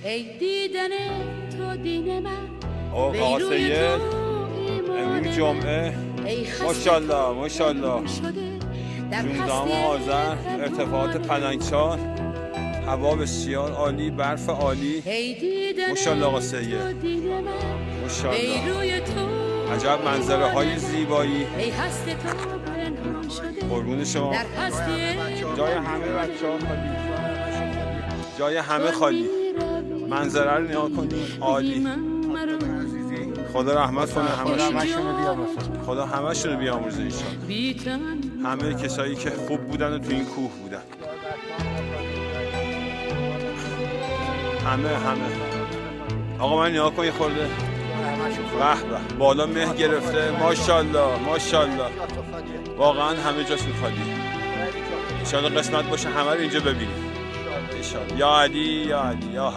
ای دیدن تو دین من آقا سید امروز جمعه ماشاءالله ماشاءالله 16 آذر ارتفاعات پلنگچال، هوا بسیار عالی، برف عالی. ماشاءالله آقا سید ماشاءالله، عجب منظره های زیبایی. قربون شما. جای همه بچه ها خالی، جای همه خالی. منظره رو نگاه کنید عالی. خدا رحمت کنه خدا همشون رو بیامرزه انشاءالله. همه کسایی که خوب بودن و تو این کوه بودن، همه آقا من نگاه کن یه خورده. به به بالا مه گرفته. ماشاءالله ماشاءالله، واقعا همه جاشون خالی. انشاءالله قسمت باشه همه رو اینجا ببینیم انشاءالله. یا علی یا علی یا